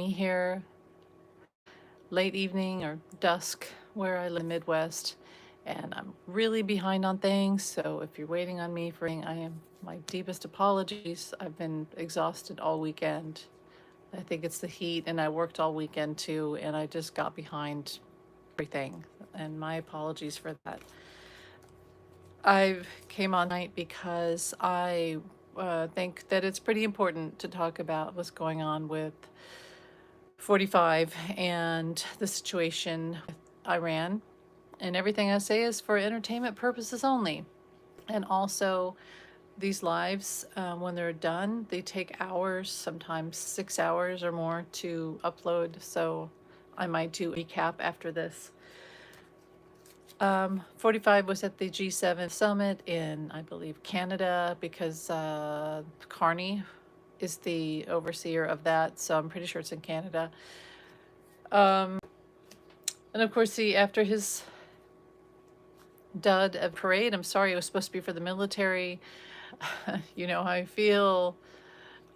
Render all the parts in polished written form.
me here, late evening or dusk where I live in the Midwest, and I'm really behind on things. So if you're waiting on me for anything, I am my deepest apologies. I've been exhausted all weekend. I think it's the heat, and I worked all weekend too, and I just got behind everything. And my apologies for that. I came on tonight because I think that it's pretty important to talk about what's going on with 45 and the situation with Iran. And everything I say is for entertainment purposes only. And also, these lives, when they're done, they take hours, sometimes 6 hours or more to upload. So I might do a recap after this. 45 was at the G7 summit in, I believe, Canada, because Carney is the overseer of that. So I'm pretty sure it's in Canada. And of course, after his dud of parade, I'm sorry, it was supposed to be for the military. You know how I feel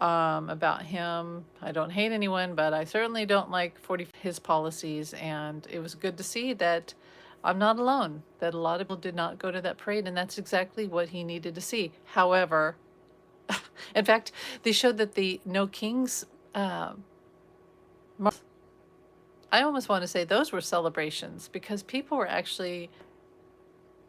about him. I don't hate anyone, but I certainly don't like his policies. And it was good to see that I'm not alone, that a lot of people did not go to that parade, and that's exactly what he needed to see. However, in fact, they showed that the No Kings, I almost want to say those were celebrations, because people were actually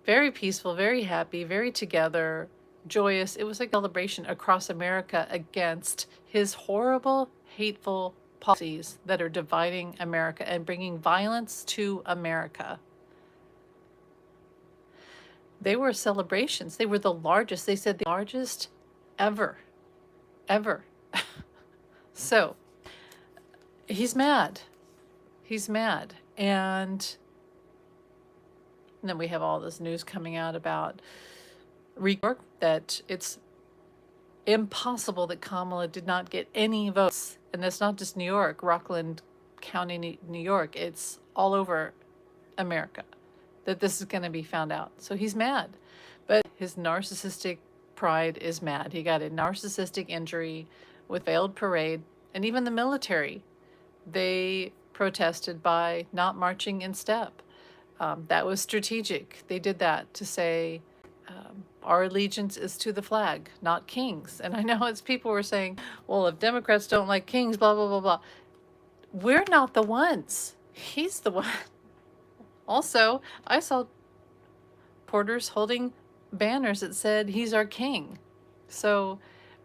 very peaceful, very happy, very together, joyous. It was like a celebration across America against his horrible, hateful policies that are dividing America and bringing violence to America. They were celebrations. They were the largest. They said the largest ever, ever. So he's mad. He's mad. And then we have all this news coming out about New York, that it's impossible that Kamala did not get any votes. And that's not just New York, Rockland County, New York. It's all over America that this is going to be found out. So he's mad. But his narcissistic pride is mad. He got a narcissistic injury with failed parade. And even the military, they protested by not marching in step. That was strategic. They did that to say, our allegiance is to the flag, not kings. And I know it's people were saying, well, if Democrats don't like kings, blah, blah, blah, blah. We're not the ones. He's the one. Also, I saw porters holding banners that said, he's our king. So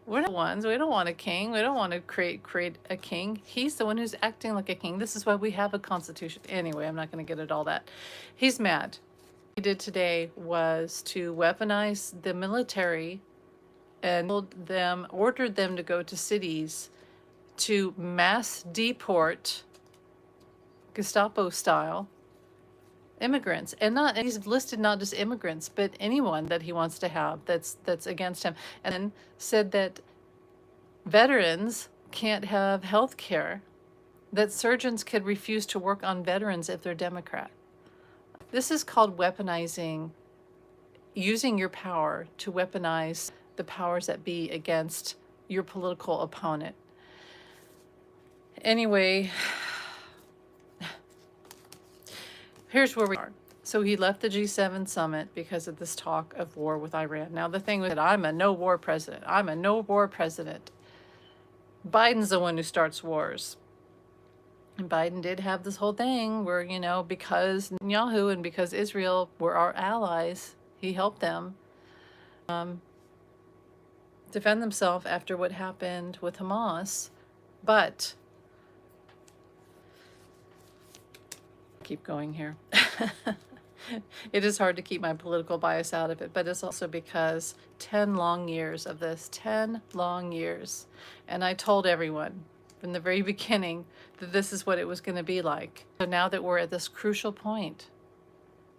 we're not the ones. We don't want a king. We don't want to create a king. He's the one who's acting like a king. This is why we have a constitution. Anyway, I'm not going to get at all that. He's mad. What he did today was to weaponize the military and ordered them to go to cities to mass deport, Gestapo style, immigrants. And he's listed not just immigrants, but anyone that he wants to have that's against him. And then said that veterans can't have health care, that surgeons could refuse to work on veterans if they're Democrat. This is called weaponizing, using your power to weaponize the powers that be against your political opponent. Anyway, here's where we are. So he left the G7 summit because of this talk of war with Iran. Now, the thing was that I'm a no-war president. I'm a no-war president. Biden's the one who starts wars. And Biden did have this whole thing where, you know, because Netanyahu and because Israel were our allies, he helped them defend themselves after what happened with Hamas. But keep going here. It is hard to keep my political bias out of it, but it's also because 10 long years of this, 10 long years. And I told everyone from the very beginning that this is what it was going to be like. So now that we're at this crucial point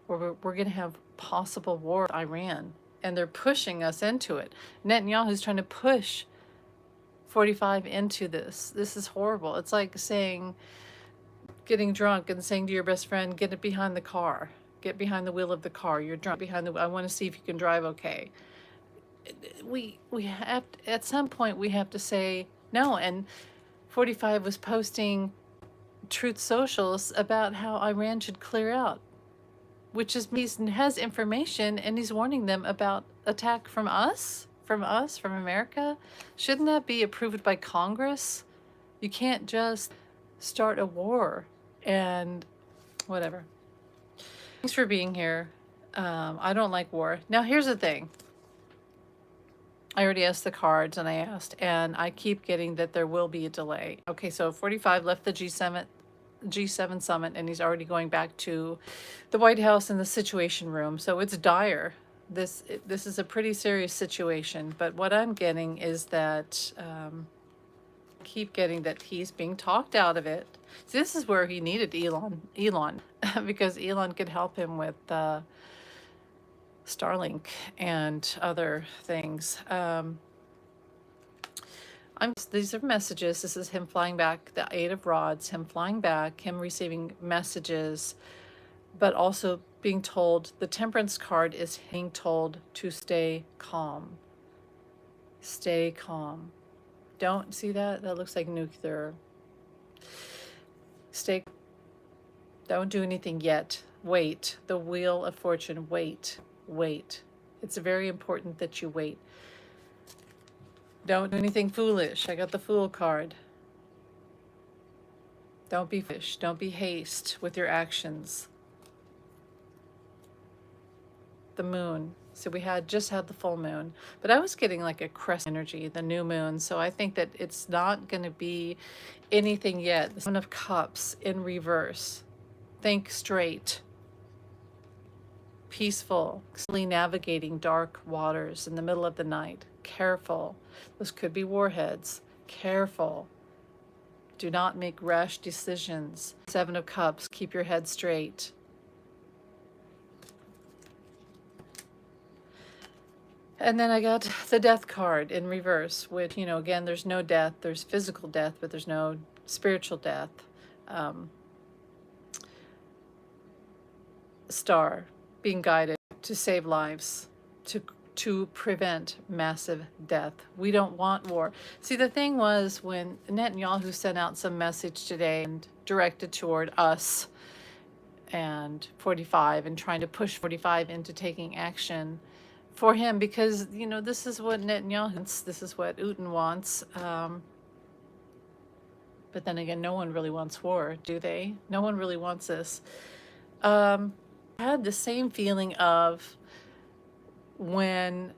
where we're going to have possible war with Iran, and they're pushing us into it. Netanyahu's trying to push 45 into this. This is horrible. It's like saying, getting drunk and saying to your best friend, get it behind the car. Get behind the wheel of the car. You're drunk behind the wheel. I want to see if you can drive okay. We have to, at some point we have to say no. And 45 was posting truth socials about how Iran should clear out, which is he has information and he's warning them about attack from us, from America. Shouldn't that be approved by Congress? You can't just start a war and whatever. Thanks for being here. I don't like war. Now, here's the thing. I already asked the cards and I keep getting that there will be a delay. Okay, so 45 left the G7 summit and he's already going back to the White House and the Situation Room. So it's dire. This is a pretty serious situation. But what I'm getting is that keep getting that he's being talked out of it. So this is where he needed Elon, because Elon could help him with Starlink and other things. These are messages. This is him flying back, the Eight of Rods, him flying back, him receiving messages, but also being told, the Temperance card is being told to stay calm. Stay calm. Don't see that? That looks like nuclear. Don't do anything yet. Wait. The Wheel of Fortune. Wait. It's very important that you wait. Don't do anything foolish. I got the Fool card. Don't be foolish. Don't be haste with your actions. The Moon. So we just had the full moon, but I was getting like a crest energy, the new moon. So I think that it's not going to be anything yet. The Seven of Cups in reverse. Think straight. Peaceful. Slowly navigating dark waters in the middle of the night. Careful. Those could be warheads. Careful. Do not make rash decisions. Seven of Cups. Keep your head straight. And then I got the Death card in reverse, which, again, there's no death. There's physical death, but there's no spiritual death. Star, being guided to save lives, to prevent massive death. We don't want war. See, the thing was when Netanyahu sent out some message today and directed toward us and 45 and trying to push 45 into taking action for him, because this is what Netanyahu wants, this is what Putin wants, but then again, no one really wants war, do they? No one really wants this. I had the same feeling of when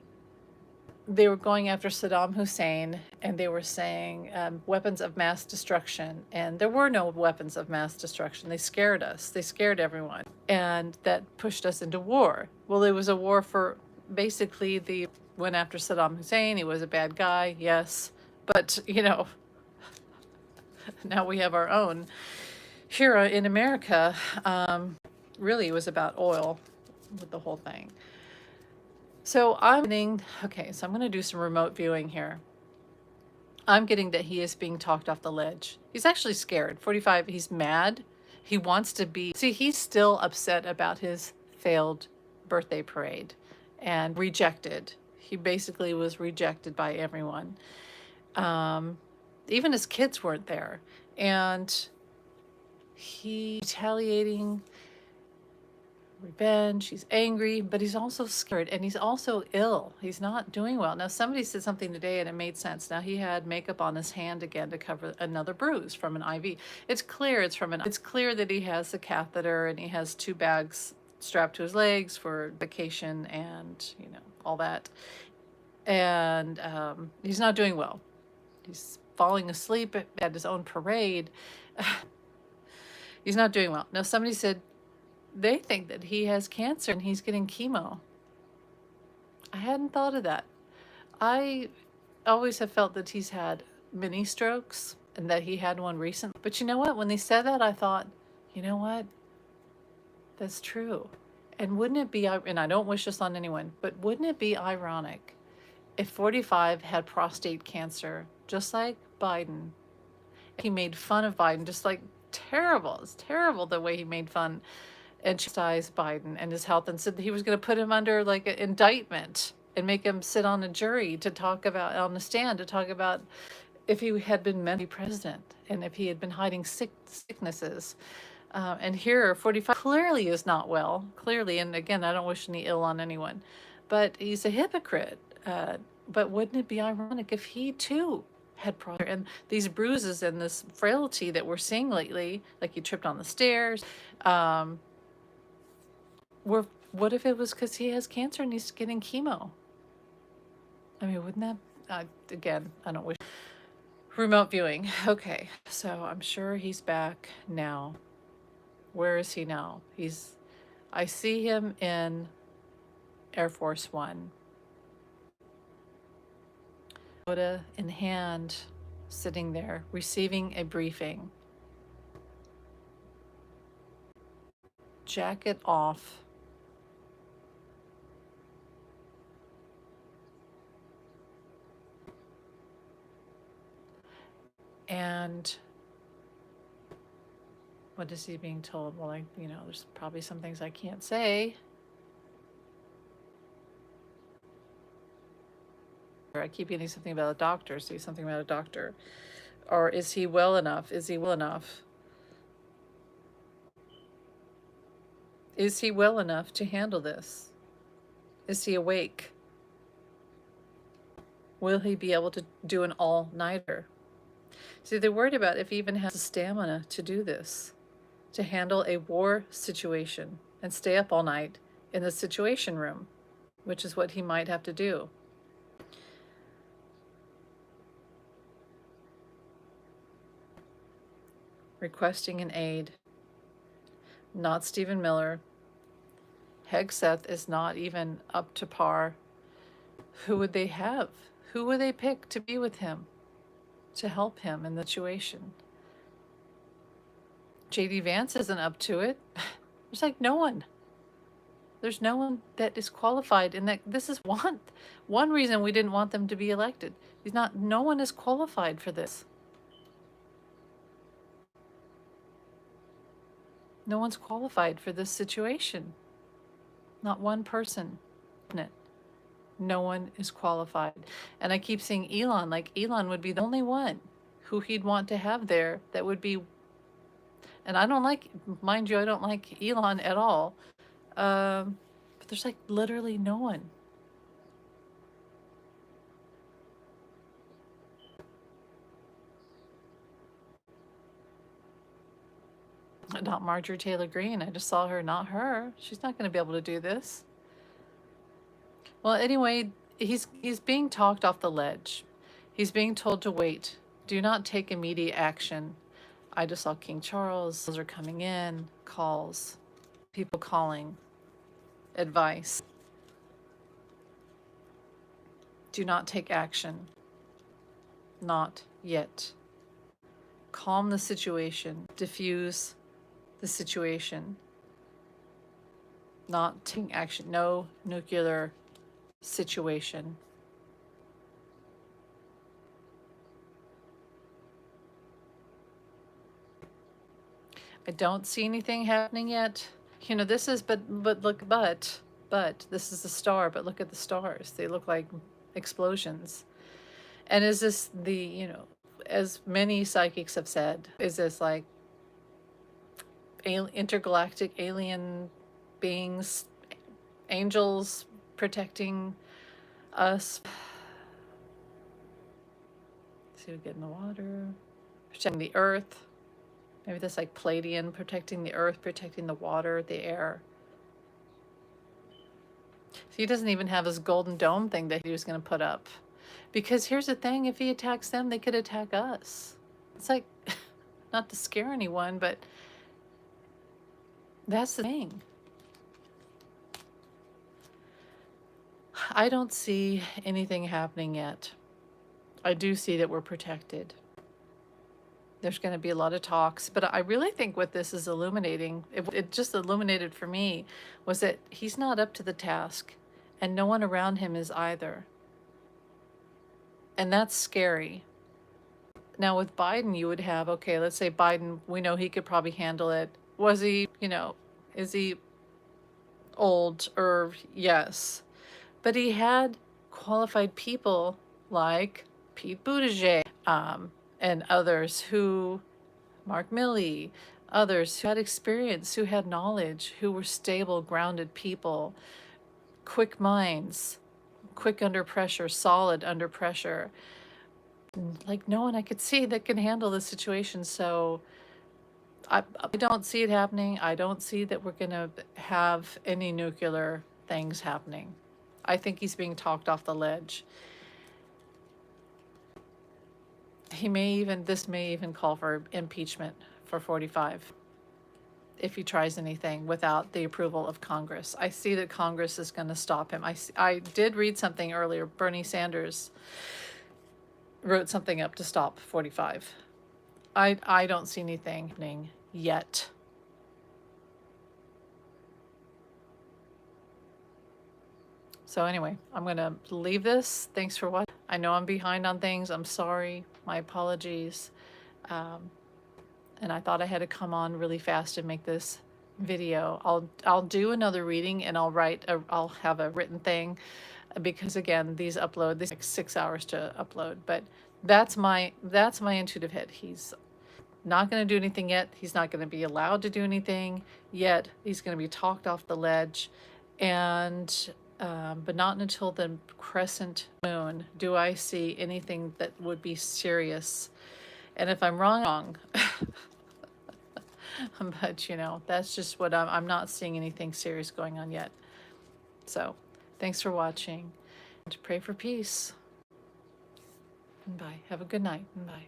they were going after Saddam Hussein and they were saying weapons of mass destruction, and there were no weapons of mass destruction. They scared us, they scared everyone, and that pushed us into war. Well, it was a war for basically they went after Saddam Hussein. He was a bad guy, yes, but now we have our own here in America. Really, it was about oil with the whole thing. So I'm getting, okay, so I'm going to do some remote viewing here. I'm getting that he is being talked off the ledge. He's actually scared. 45, he's mad. He wants to be, see, he's still upset about his failed birthday parade and rejected. He basically was rejected by everyone. Even his kids weren't there. And he's retaliating, revenge, he's angry, but he's also scared and he's also ill. He's not doing well. Now, somebody said something today and it made sense. Now, he had makeup on his hand again to cover another bruise from an IV. It's clear that he has a catheter and he has 2 bags strapped to his legs for vacation and, all that. And he's not doing well. He's falling asleep at his own parade. He's not doing well. Now, somebody said, they think that he has cancer and he's getting chemo. I hadn't thought of that. I always have felt that he's had mini strokes and that he had one recently. But you know what? When they said that, I thought, you know what? That's true. And wouldn't it be, and I don't wish this on anyone, but wouldn't it be ironic if 45 had prostate cancer, just like Biden? He made fun of Biden, just like terrible. It's terrible the way he made fun and chastised Biden and his health and said that he was going to put him under like an indictment and make him sit on a jury to talk about, on the stand, to talk about if he had been meant to be president and if he had been hiding sicknesses. And here, 45 clearly is not well, clearly. And again, I don't wish any ill on anyone, but he's a hypocrite. But wouldn't it be ironic if he too had prostate and these bruises and this frailty that we're seeing lately, like he tripped on the stairs, were, what if it was because he has cancer and he's getting chemo? I mean, wouldn't that, again, I don't wish. Remote viewing. Okay, so I'm sure he's back now. Where is he now? I see him in Air Force One. Soda in hand, sitting there, receiving a briefing. Jacket off. And what is he being told? Well, there's probably some things I can't say. I keep getting something about a doctor, see something about a doctor. Or is he well enough? Is he well enough? Is he well enough to handle this? Is he awake? Will he be able to do an all-nighter? See, they're worried about if he even has the stamina to do this, to handle a war situation and stay up all night in the Situation Room, which is what he might have to do. Requesting an aid. Not Stephen Miller. Hegseth is not even up to par. Who would they have? Who would they pick to be with him, to help him in the situation? J.D. Vance isn't up to it. There's like no one. There's no one that is qualified, and that this is one reason we didn't want them to be elected. No one is qualified for this. No one's qualified for this situation. Not one person. No one is qualified. And I keep seeing Elon, like Elon would be the only one who he'd want to have there that would be, and I don't like, mind you, I don't like Elon at all. But there's like literally no one. Not Marjorie Taylor Greene. I just saw her, not her. She's not going to be able to do this. Well, anyway, he's being talked off the ledge. He's being told to wait. Do not take immediate action. I just saw King Charles. Those are coming in. Calls. People calling. Advice. Do not take action. Not yet. Calm the situation. Diffuse the situation. Not taking action. No nuclear situation. I don't see anything happening yet. This is, but look, but this is the star, but look at the stars. They look like explosions. And is this the, as many psychics have said, is this like intergalactic alien beings, angels protecting us? See, we get in the water, protecting the earth. Maybe that's like Palladian, protecting the earth, protecting the water, the air. So he doesn't even have his golden dome thing that he was going to put up. Because here's the thing, if he attacks them, they could attack us. It's like, not to scare anyone, but that's the thing. I don't see anything happening yet. I do see that we're protected. There's going to be a lot of talks, but I really think what this is illuminating, it just illuminated for me, was that he's not up to the task, and no one around him is either. And that's scary. Now with Biden, you would have, okay, let's say Biden, we know he could probably handle it. Was he, is he old? Or yes. But he had qualified people like Pete Buttigieg, and others who, Mark Milley, others who had experience, who had knowledge, who were stable, grounded people, quick minds, quick under pressure, solid under pressure. Like no one I could see that can handle the situation. So I don't see it happening. I don't see that we're going to have any nuclear things happening. I think he's being talked off the ledge. This may even call for impeachment for 45 if he tries anything without the approval of Congress. I see that Congress is going to stop him. I did read something earlier. Bernie Sanders wrote something up to stop 45. I don't see anything happening yet. So anyway, I'm going to leave this. Thanks for watching. I know I'm behind on things. I'm sorry. My apologies. And I thought I had to come on really fast and make this video. I'll do another reading, and I'll have a written thing, because again, these like 6 hours to upload. But that's my intuitive hit. He's not going to do anything yet. He's not going to be allowed to do anything yet. He's going to be talked off the ledge, and but not until the crescent moon do I see anything that would be serious. And if I'm wrong, but you know, that's just what I'm not seeing anything serious going on yet. So thanks for watching. And pray for peace. And bye. Have a good night. And bye.